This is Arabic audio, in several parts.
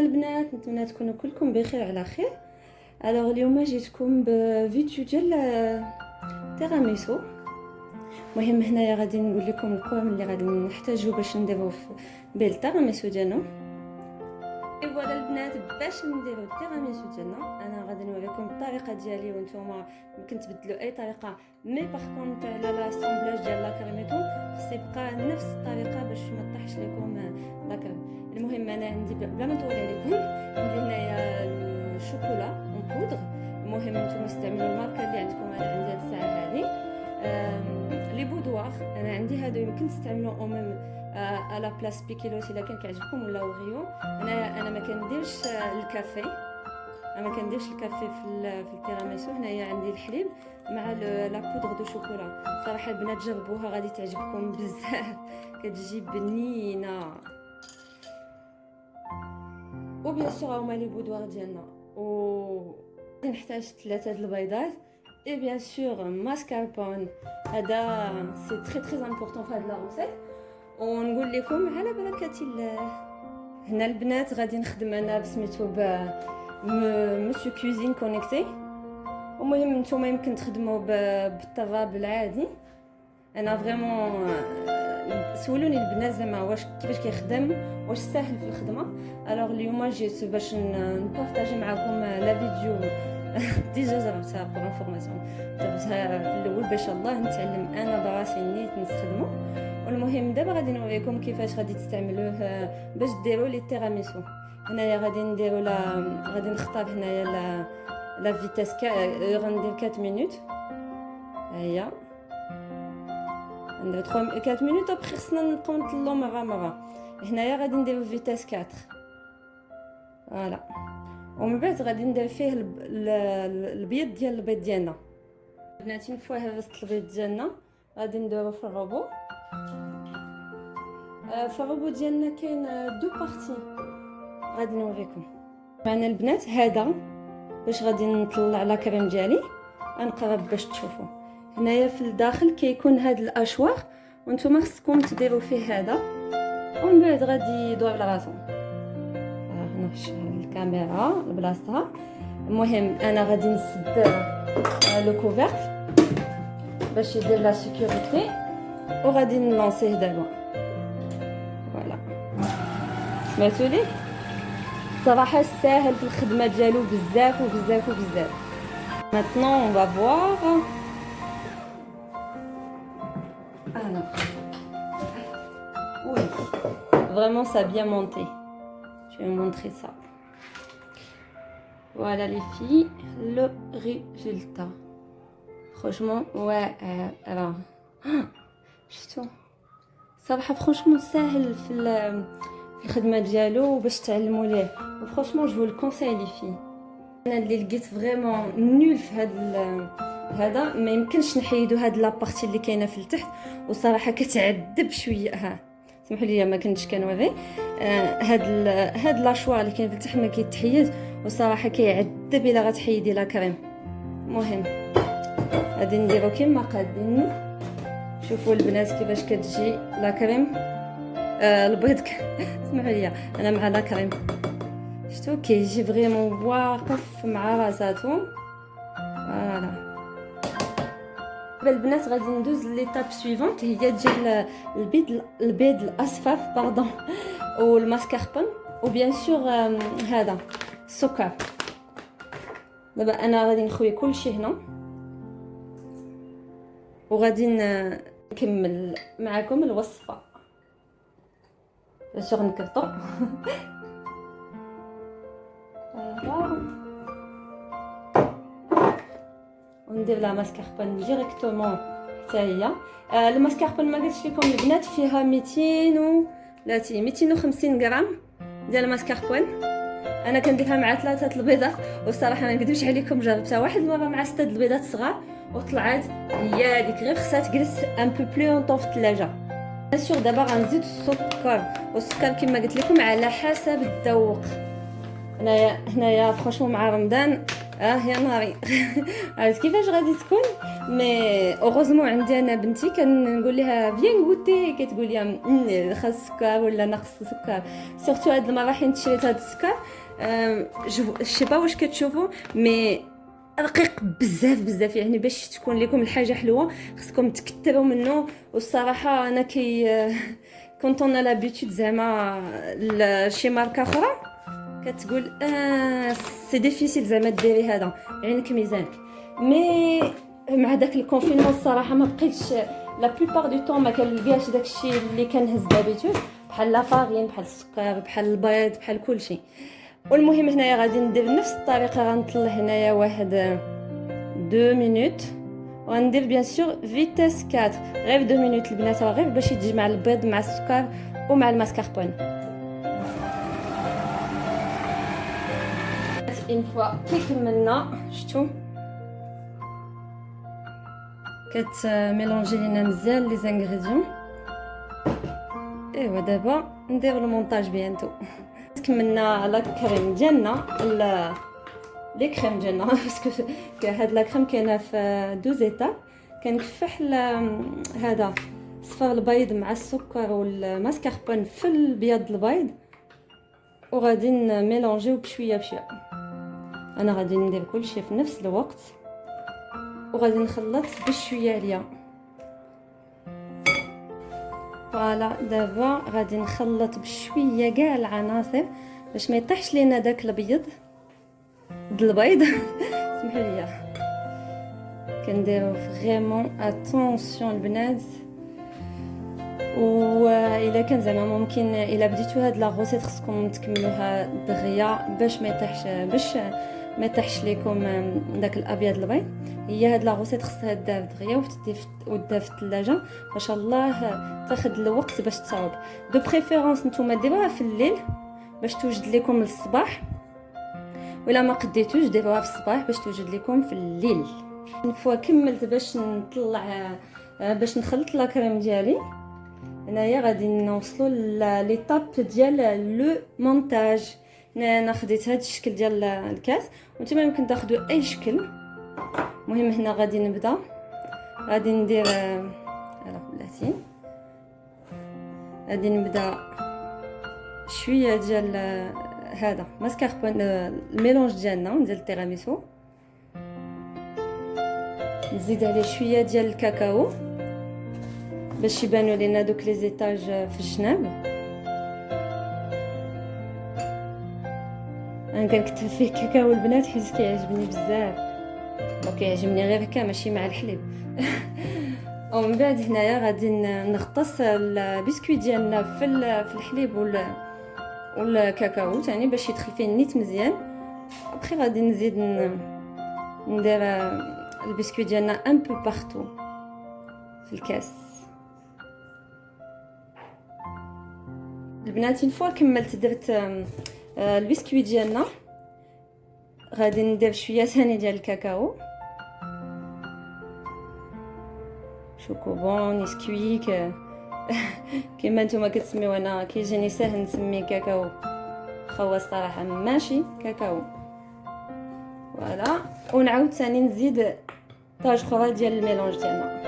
البنات، نتمنى تكونوا كلكم بخير على خير. الوغ اليوم جيتكم بفيديو ديال تيراميسو. المهم هنايا غادي نقول لكم القوام اللي غادي نحتاجو باش نديرو به التيراميسو ديالنا. فوالا البنات، باش نديرو التيراميسو ديالنا انا غادي نوريكم الطريقه ديالي، وانتم ممكن تبدلوا اي طريقه، مي باغ كونط على لاسامبلاج ديال لاكريميتو خص يبقى نفس الطريقه باش ما طيحش لكم لاكريم. المهم انا عندي بلا ما نطول عليكم، عندي هنايا الشوكولا اون بودر. المهم نتوما استعملوا الماركه اللي عندكم. انا عندي هاد الساعه هذه لي بودوار، انا عندي هادو يمكن تستعملوا او ميم على بلاص بيكيلوس الا كان كيعجبكم، ولا اوريو. انا ما كنديرش الكافي، انا ما كنديرش الكافي في التيراميسو. هنايا عندي الحليب مع لا بودر دو شوكولا. صراحه البنات جربوها غادي تعجبكم بزاف، كتجي بنينه. وبيان سور هما لي بودوار ديالنا، و نحتاج 3 د البيضات، اي بيان سور ماسكاربون. هذا سي تري امبورطون في هاد لا روسيت. ونقول لكم على بركه الله. هنا البنات غادي نخدم انا بسميتو مسيو كوزين كونيكتي. المهم نتوما يمكن تخدموا بالطراب العادي. انا فريمون سولوني البنات زعما واش كيفاش كيخدم، واش ساهل في الخدمه. الوغ اليوم جيت باش نبارطاجي معكم لا فيديو ديجا جربتها بور انفورماسيون، جربتها في الاول باش الله نتعلم انا براسي نيت نستخدمو. والمهم دابا غادي نوريكم كيفاش غادي تستعملوه باش ديروا لي تيراميسو. هنايا غادي نديروا غادي نختار هنايا لا فيتاس غندير 4 مينوت. هيا ندير 4 مينوت، ابخي خصنا نبقاو نطلو مره. هنايا غادي نديرو فيتاس 4. فوالا. ومن بعد غادي ندير فيه البيض ديال البيض ديالنا. بناتي فوا هرست البيض ديالنا غادي نديرو في الروبو. في الروبو ديالنا كاين 2 بارتي غادي نوريكم. معنا البنات هذا باش غادي نطلع لا كريم ديالي، غنقرب باش تشوفوا. هنايا في الداخل كيكون هاد الاشواغ، وانتم خصكم تديروا فيه هذا، ومن بعد غادي يدور لراسو. هنا نشعل الكاميرا لبلاصتها. المهم انا غادي نسد لو كوفرت باش يدير لا سيكوريتي، وغادي نلونسيه دابا. فوالا سمعتوا لي؟ صراحه ساهل في الخدمه ديالو بزاف وبزاف وبزاف. maintenant on va voir. Oui, vraiment ça a bien monté. Je vais vous montrer ça. Voilà les filles, le résultat. Franchement, ouais, alors, شفتوا صراحه فرانشمون ساهل في الخدمه ديالو باش تعلموا ليه. وفرانشمون جو لو كونساي لي في. انا اللي لقيت فريمون نول في هذا ما يمكنش نحيدو هاد لابارتي اللي كاينه في التحت، وصراحه كتعذب شويه. سمحوا لي ما كنتش كنوري هاد لاشوار اللي كاين في التحت ما كيتحيد، وصراحه كيعذب الا غتحيدي لا كريم. المهم غادي نديرو كيما قادين. شوفوا البنات كيفاش كتجي لا كريم. البيض سمحوا لي انا مع لا كريم، شفتوا كيجي فريمون واقف مع راساتو. فوالا البنات غادي ندوز ليطاب سويفونت، هي ديال البيض الاصفر باردون والماسكاربون، وبيان سور هذا السكر. دابا انا غادي نخوي كلشي هنا، وغادي نكمل معكم الوصفه باش غنكبطو. وندير لا ماسكاربون ديريكتومون حتى هي. الماسكاربون ما قلتش لكم البنات فيها 250 غرام ديال الماسكاربون. انا كنديرها مع 3 البيضات، والصراحه ما نكذبش عليكم جربتها واحد المره مع 6 البيضات صغار وطلعت هي هذيك، غير خصها تجلس ان بو بلو اونطون في الثلاجه. بيان سور دابا غنزيد السكر، والسكر كما قلت لكم على حسب الذوق. هنايا فرانشمون مع رمضان يا ناري. عرفت كيفاش غادي تكون؟ مي اوغوزمون عندي انا بنتي كنقول لها فيان غوتي، كتقول لي خاص السكر ولا ناقص السكر. سورتو هاد المره حين شريت هاد السكر جو سي با واش كتشوفوا، مي رقيق بزاف بزاف، يعني باش تكون لكم الحاجه حلوه خصكم تكثروا منه. والصراحه انا كنت انا لابيتود زعما شي ماركه اخرى كتقول سي ديفيسيل زعما ديري هذا عينك ميزانك. مي مع داك الكونفينمون الصراحه ما بقيتش لا بلوبار دو طون ما كنلقاش داكشي اللي كنهز دابيتود، بحال لا فارين بحال السكر بحال البيض بحال كلشي. والمهم هنايا غادي ندير بنفس الطريقه، غنطلع هنايا واحد 2 مينوت وغندير بيان سور فيتاس 4 غير 2 مينوت البنات، غير باش يتجمع البيض مع السكر ومع الماسكاربون. اون فوا كي كملنا شفتوا كتميلونجي لينا مزيان لي زانغريديون. ايوا دابا نديرو المونتاج بيانتو. كملنا لا كريم ديالنا لي كريم ديالنا باسكو هاد لا كريم كاينه في 12 ايطاب. كنكفح هذا صفر البيض مع السكر والماسكاربون في البيض البيض، وغادي نميلونجيو بشويه بشويه. انا غادي ندير كلشي في نفس الوقت وغادي نخلط بشويه عليا. فوالا دابا غادي نخلط بشويه كاع العناصر باش ما يطيحش لينا داك البيض البيض. سمحوا لي كنديرو فريمون اتونسيون البنات. والا كان زعما ممكن الا بديتو هاد لا غوسيت خصكم تكملوها دغيا باش ما يطيحش لكم داك الابيض البيض. هي هاد لا غوسيت خصها دار دغيا ودار في الثلاجه ما شاء الله، تاخذ الوقت باش تصاوب. دو بريفيرونس نتوما ديروها في الليل باش توجد لكم للصباح، ولا ما قديتوش ديروها في الصباح باش توجد لكم في الليل. فوا كملت باش نطلع باش نخلط لا كريم ديالي. هنايا غادي نوصلوا ليطاب ديال لو مونتاج. انا خديت هذا الشكل ديال الكاس وانتم يمكن تاخذوا اي شكل. المهم هنا غادي نبدا، غادي ندير بلاتي، غادي نبدا شويه ديال هذا ماسكاربون الميلونج ديالنا ديال التيراميسو، نزيد عليه شويه ديال الكاكاو باش يبانوا لينا دوك لي زيتاج في الجناب. انا كنكتب فيه كاكاو البنات حيت كيعجبني بزاف، وكيعجبني غير هكا ماشي مع الحليب. ومن بعد هنايا غادي نغطس البسكويت ديالنا في الحليب والكاكاو ثاني باش يدخل فيه النيت مزيان. ابخي غادي نزيد ندير البسكويت ديالنا ان بو بارتو في الكاس. البنات فوا كملت درت البسكويت ديالنا، غادي ندير شويه ثاني ديال الكاكاو، شوكوبون نسكويك كيما نتوما كتسميو. انا كيجيني ساهل نسميه كاكاو، هو الصراحه ماشي كاكاو. فوالا ونعاود ثاني نزيد طاج اخرى ديال الميلونج ديالنا.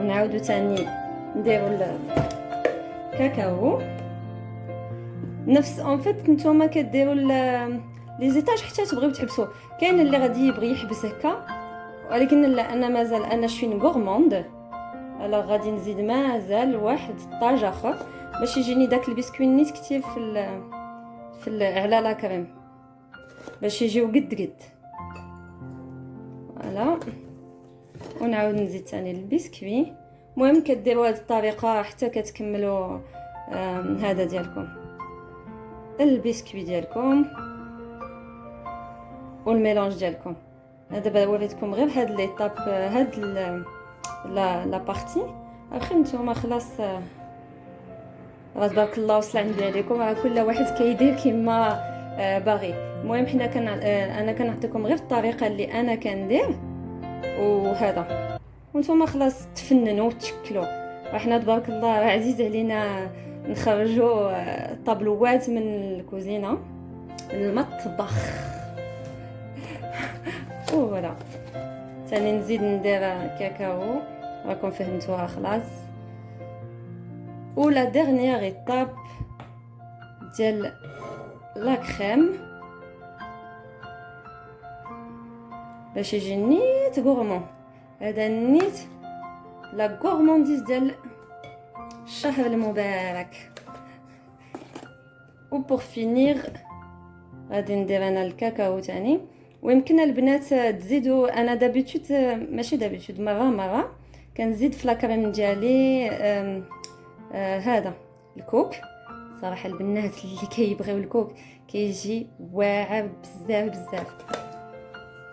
ونعاودو ثاني نديرو الكاكاو نفس اون فيت. نتوما كديروا لي زيتاج حتى تبغيو تحبسوا. كاين اللي غادي يبغي يحبس هكا، ولكن لا، انا مازال انا شوين غورموند. الا غادي نزيد مازال واحد طاج اخر باش يجيني داك البسكويت نيت كتير على لا كريم باش يجيو قد. فوالا ونعاود نزيد ثاني البسكوي. المهم كديروا هذه الطريقه حتى كتكملوا هذا ديالكم البسكوي ديالكم والميلونج ديالكم. دابا وريتكم غير هاد ليطاب هاد لا بارتي. اخي نتوما خلاص تبارك الله وصل عندي عليكم، راه كل واحد كيدير كما باغي. المهم حنا انا كنعطيكم غير الطريقه اللي انا كندير وهذا. وانتم خلاص تفننوا وتشكلوا. وحنا تبارك الله عزيز علينا نخرجوا طابلوات من الكوزينه، من المطبخ. وفوالا ثاني نزيد ندير كاكاو، راكم فهمتوها خلاص. ولا ديرنيير ايطاب ديال لا كريم باش يجي نيت غورمون. هذا النيت لا غورمونديز ديال الشهر المبارك. و بور فينير غادي ندير انا الكاكاو تاني. ويمكن البنات تزيدوا، انا دابيتود ماشي دابيتود مره كنزيد في لاكريم ديالي هذا الكوك. صراحه البنات اللي كيبغيو الكوك كيجي واعر بزاف.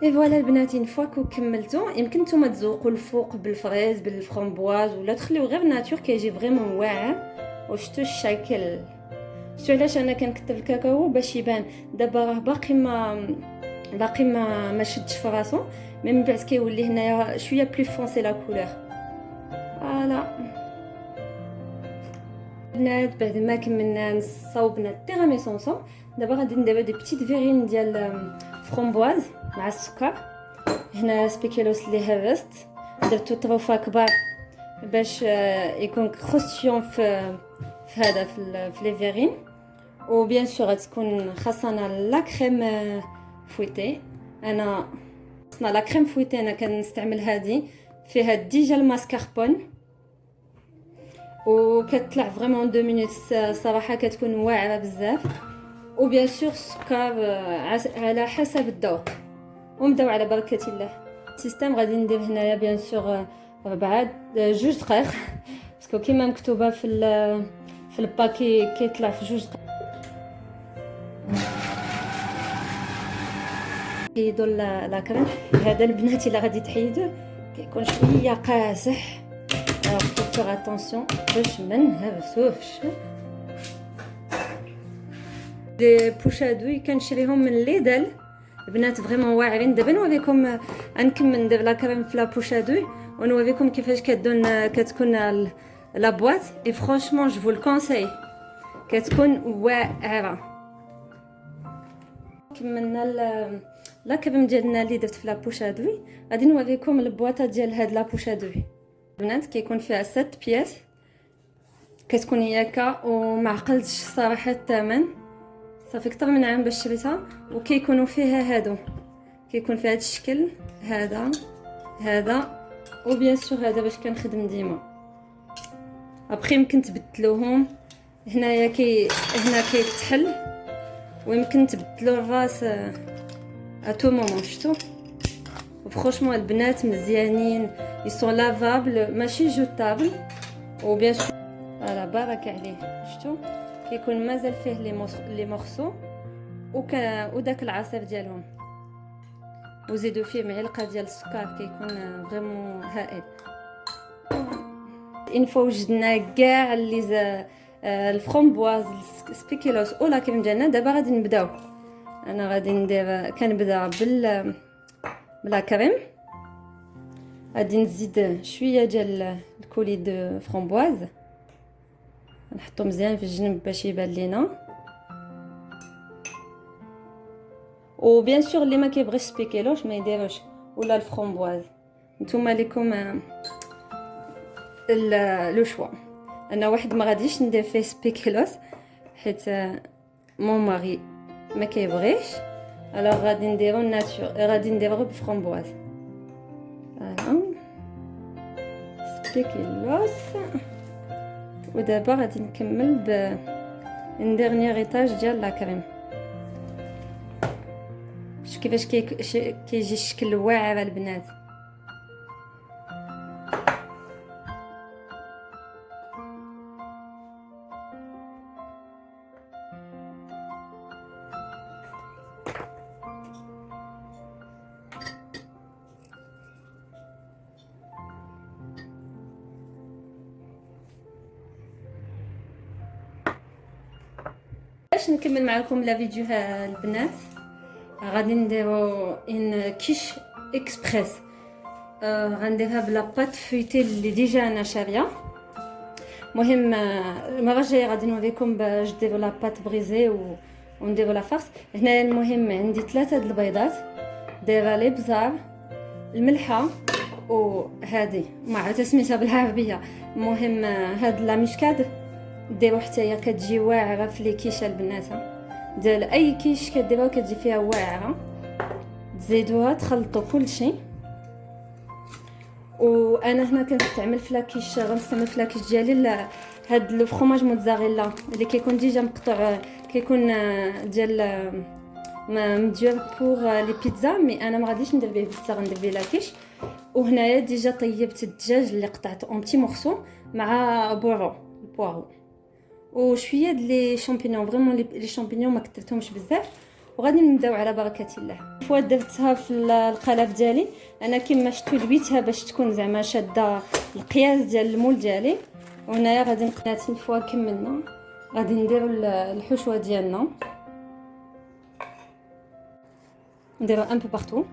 اي فوالا البنات، اون فوا كو كملتو يمكن نتوما تزوقوا الفوق بالفريز بالفرامبواز ولا تخليو غير ناتور، كيجي فريمون واعر. وشتو الشكل، شتو علاش انا كنكتب الكاكاو باش يبان. دابا راه باقي ما شدش في راسو، مي من بعد كيولي هنايا شويه بلو فونسي لا كولور. فوالا البنات، بعد ما كملنا صوبنا التيراميسو، دابا غادي نديرو دي بيتيت فيرين ديال فرامبواز مع السكر. هنا سبيكيلوس اللي هرست درتو طروفه كبار باش يكون كروستيون في هذا في لي فيرين. وبيان سور غتكون خاصنا لا كريم فويتي. انا خاصنا لا كريم فويتي، انا كنستعمل هذه فيها ديجا الماسكاربون وكتطلع فريمون 2 مينوت. صراحه كتكون واعره بزاف. وبيان سور السكر على حسب الذوق. ونبداو على بركه الله. السيستم غادي ندير هنايا بيان سور 2 دقائق باسكو كيما مكتوبه في الباكي كيطلع في 2 دقائق. حيدوا لا كريم. هذا البنات الا غادي تحيدوه كيكون شويه قاصح، فيغ اتونسيون باش ما نهرسوهش. دي بوشادوي كنشريهم من ليدل البنات، فريمون واعرين. دابا نوريكم، غنكمل ندير لا كريم في لا بوشادوي ونوريكم كيفاش كتكون لا بواط. اي فرانشمون جو فو الكونساي، كتكون واعره. كملنا لا كريم ديالنا اللي درت في لا بوشادوي. غادي نوريكم البواطه ديال هاد لا بوشادوي البنات. كيكون فيها 7 بياس، كتكون هياكا ومعقلتش صراحه الثمن. صافي اكثر من عام باش شريتها. وكيكونوا فيها هادو، كيكون فيها هاد الشكل هذا وبيان سور هذا باش كنخدم ديما. ابخي يمكن تبدلوهم. هنا كيتحل ويمكن تبدلوا الراس اتو مومون. شفتوا فرانشمون البنات مزيانين، يسون لافابل ماشي جوتابل. وبيان سور فوالا بارك عليه. شفتوا كيكون مازال فيه لي مورسو وداك العصير ديالهم. وزيدوا فيه معلقه ديال السكر، كيكون فريمون هائل. ان فوا وجدنا كاع لي الفرامبواز سبيكيلوس ولا كريم ديالنا. دابا غادي نبداو. انا غادي ندير كنبدا بلا كريم. غادي نزيد شويه ديال الكولي دو فرامبواز، نحطو مزيان في الجنب باش يبان لينا. وبيان سور اللي ما كيبغيش سبيكيلوش ما يديروش، ولا الفرامبواز نتوما ليكم لو شوا. انا واحد ما غاديش ندير فيه سبيكيلوس حيت مون ماري ما كيبغيش. الوغ غادي نديرو ناتور، غادي نديرو بفرامبواز. فوالا سبيكيلوس. ودابا غادي نكمل ب ديرنيير ايطاج ديال لا كريم. شوف كيفاش كيجي الشكل واعر البنات. باش نكمل معكم لا فيديو البنات، غادي نديرو ان كيش اكسبريس. غنديرها بلا بات فويتي اللي ديجا انا شاريه. مهم المره الجايه غادي نوريكم باش ديروا لا بات بريزي ونديروا لا فارس. هنا المهم عندي 3 د البيضات، دايره لي بزار، الملحه، وهذه ما عرفت سميتها بالعربيه. المهم هاد لا ميشكاد ديروا حتى هي كتجي واعره في لي كيشه البنات ديال اي كيش كديروها كتجي فيها واعره. تزيدوها تخلطوا كل شيء. وانا هنا كنستعمل فلاكيش، غنستعمل فلاكيش ديالي هاد لو فرomاج موتزاريلا اللي كيكون ديجا مقطوع، كيكون ديال مديور بور لي بيتزا، مي انا ما غاديش ندير به بيتزا، غندير به لاكيش. وهنايا ديجا طيبت الدجاج اللي قطعته اون بتي مورسو مع البوارو وشويه د لي شامبينيون. فريمون لي شامبينيون ما كثرتهمش بزاف. وغادي نبداو على بركه الله. فوا درتها في القالب ديالي انا كما شفتوا دويتها باش تكون زعما شاده القياس ديال المول ديالي. وهنايا غادي نقلاتين فوا كملنا غادي نديروا الحشوه ديالنا، نديروا ان بو بارتو.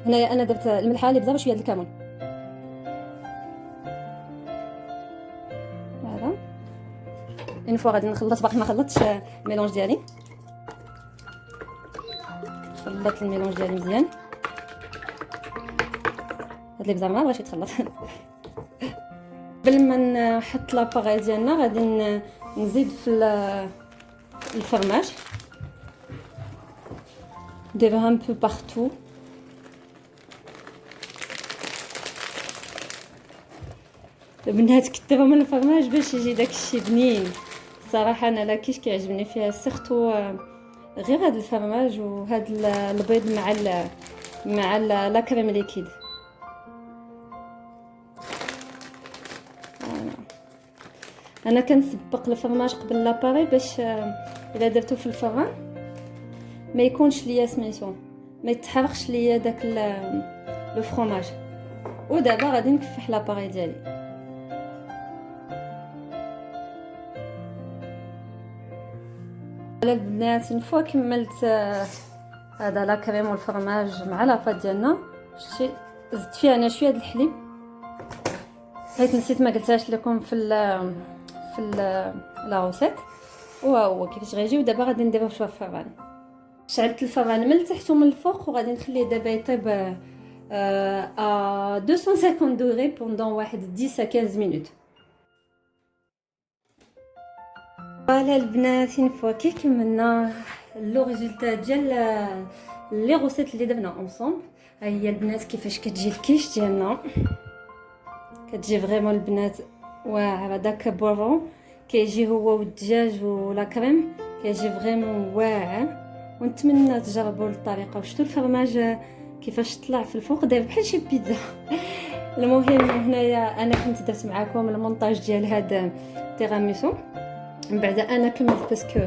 هنايا انا درت الملحه اللي بزاف وشويه د الكمون. هذا اون فوا غادي نخلط، باقي ما خلطتش الميلونج ديالي. خلطت الميلونج ديالي مزيان. هاد اللي بزاف ما بغاش يتخلط. قبل ما نحط لاباغي ديالنا غادي نزيد في الفرماج، نديروها ان بو بارتو. البنات كثروا من الفرماج باش يجي داكشي بنين. صراحه انا لاكيش كيعجبني فيها سيرتو غير هذا الفرماج وهذا البيض مع لا كريم ليكيد. انا كنسبق الفرماج قبل لاباري باش الا درتو في الفران ما يكونش ليا سميتو، ما يتحرقش ليا داك لو فرomاج. ودابا غادي نكفح لاباري ديالي. البنات نفوا كملت هذا لا كريم والفرماج مع لاباط ديالنا. شتي زدت فيها انا شويه د الحليب حيت نسيت ما قلتهاش لكم في لا روسيت. وهو كيفاش غيجي. ودابا غادي نديروه شويه في الفران. شعلت الفران من التحت ومن الفوق وغادي نخليه دابا يطيب à 250 degrés pendant واحد 10 à 15 minutes. فوالا البنات فوا كي كملنا لو ريزولتا ديال لي غوسيت اللي درنا اونصومبل. ها هي البنات كيفاش كتجي الكيش ديالنا. كتجي فريمون البنات واعره. داك بورون كيجي هو والدجاج ولا كريم كيجي فريمون واعر. ونتمنى تجربوا الطريقه. وشتو الفرماج كيفاش طلع في الفوق داير بحال شي بيتزا. المهم هنايا انا كنت درت معكم المونتاج ديال هذا تيراميسو. من بعد انا كملت باسكو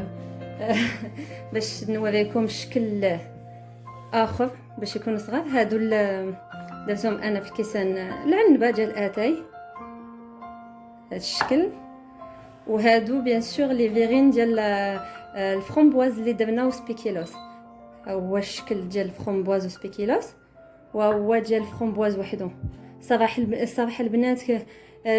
باش نوريكم شكل اخر باش يكونوا صغار. هادو درتهم انا في كيسان العنبه ديال اتاي هاد الشكل. وهادو بيان سور لي فيرين ديال الفرومبواز اللي درنا وسبيكيلوس. هو الشكل ديال الفرومبواز وسبيكيلوس وهو ديال الفرومبواز وحده. صراحه البنات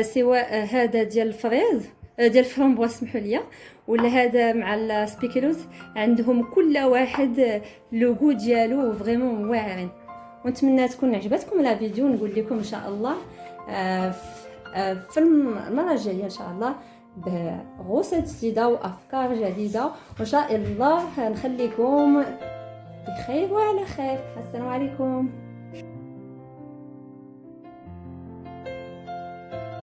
سواء هذا ديال الفريز ديال الفرومبواز سمحوا لي ولا هذا مع السبيكيلوس عندهم كل واحد لوغو ديالو فريمون واعرين. ونتمنى تكون عجبتكم لا فيديو. نقول لكم ان شاء الله في المره الجايه ان شاء الله بغوصات جديده وافكار جديده. وان شاء الله نخليكم بخير وعلى خير. السلام عليكم.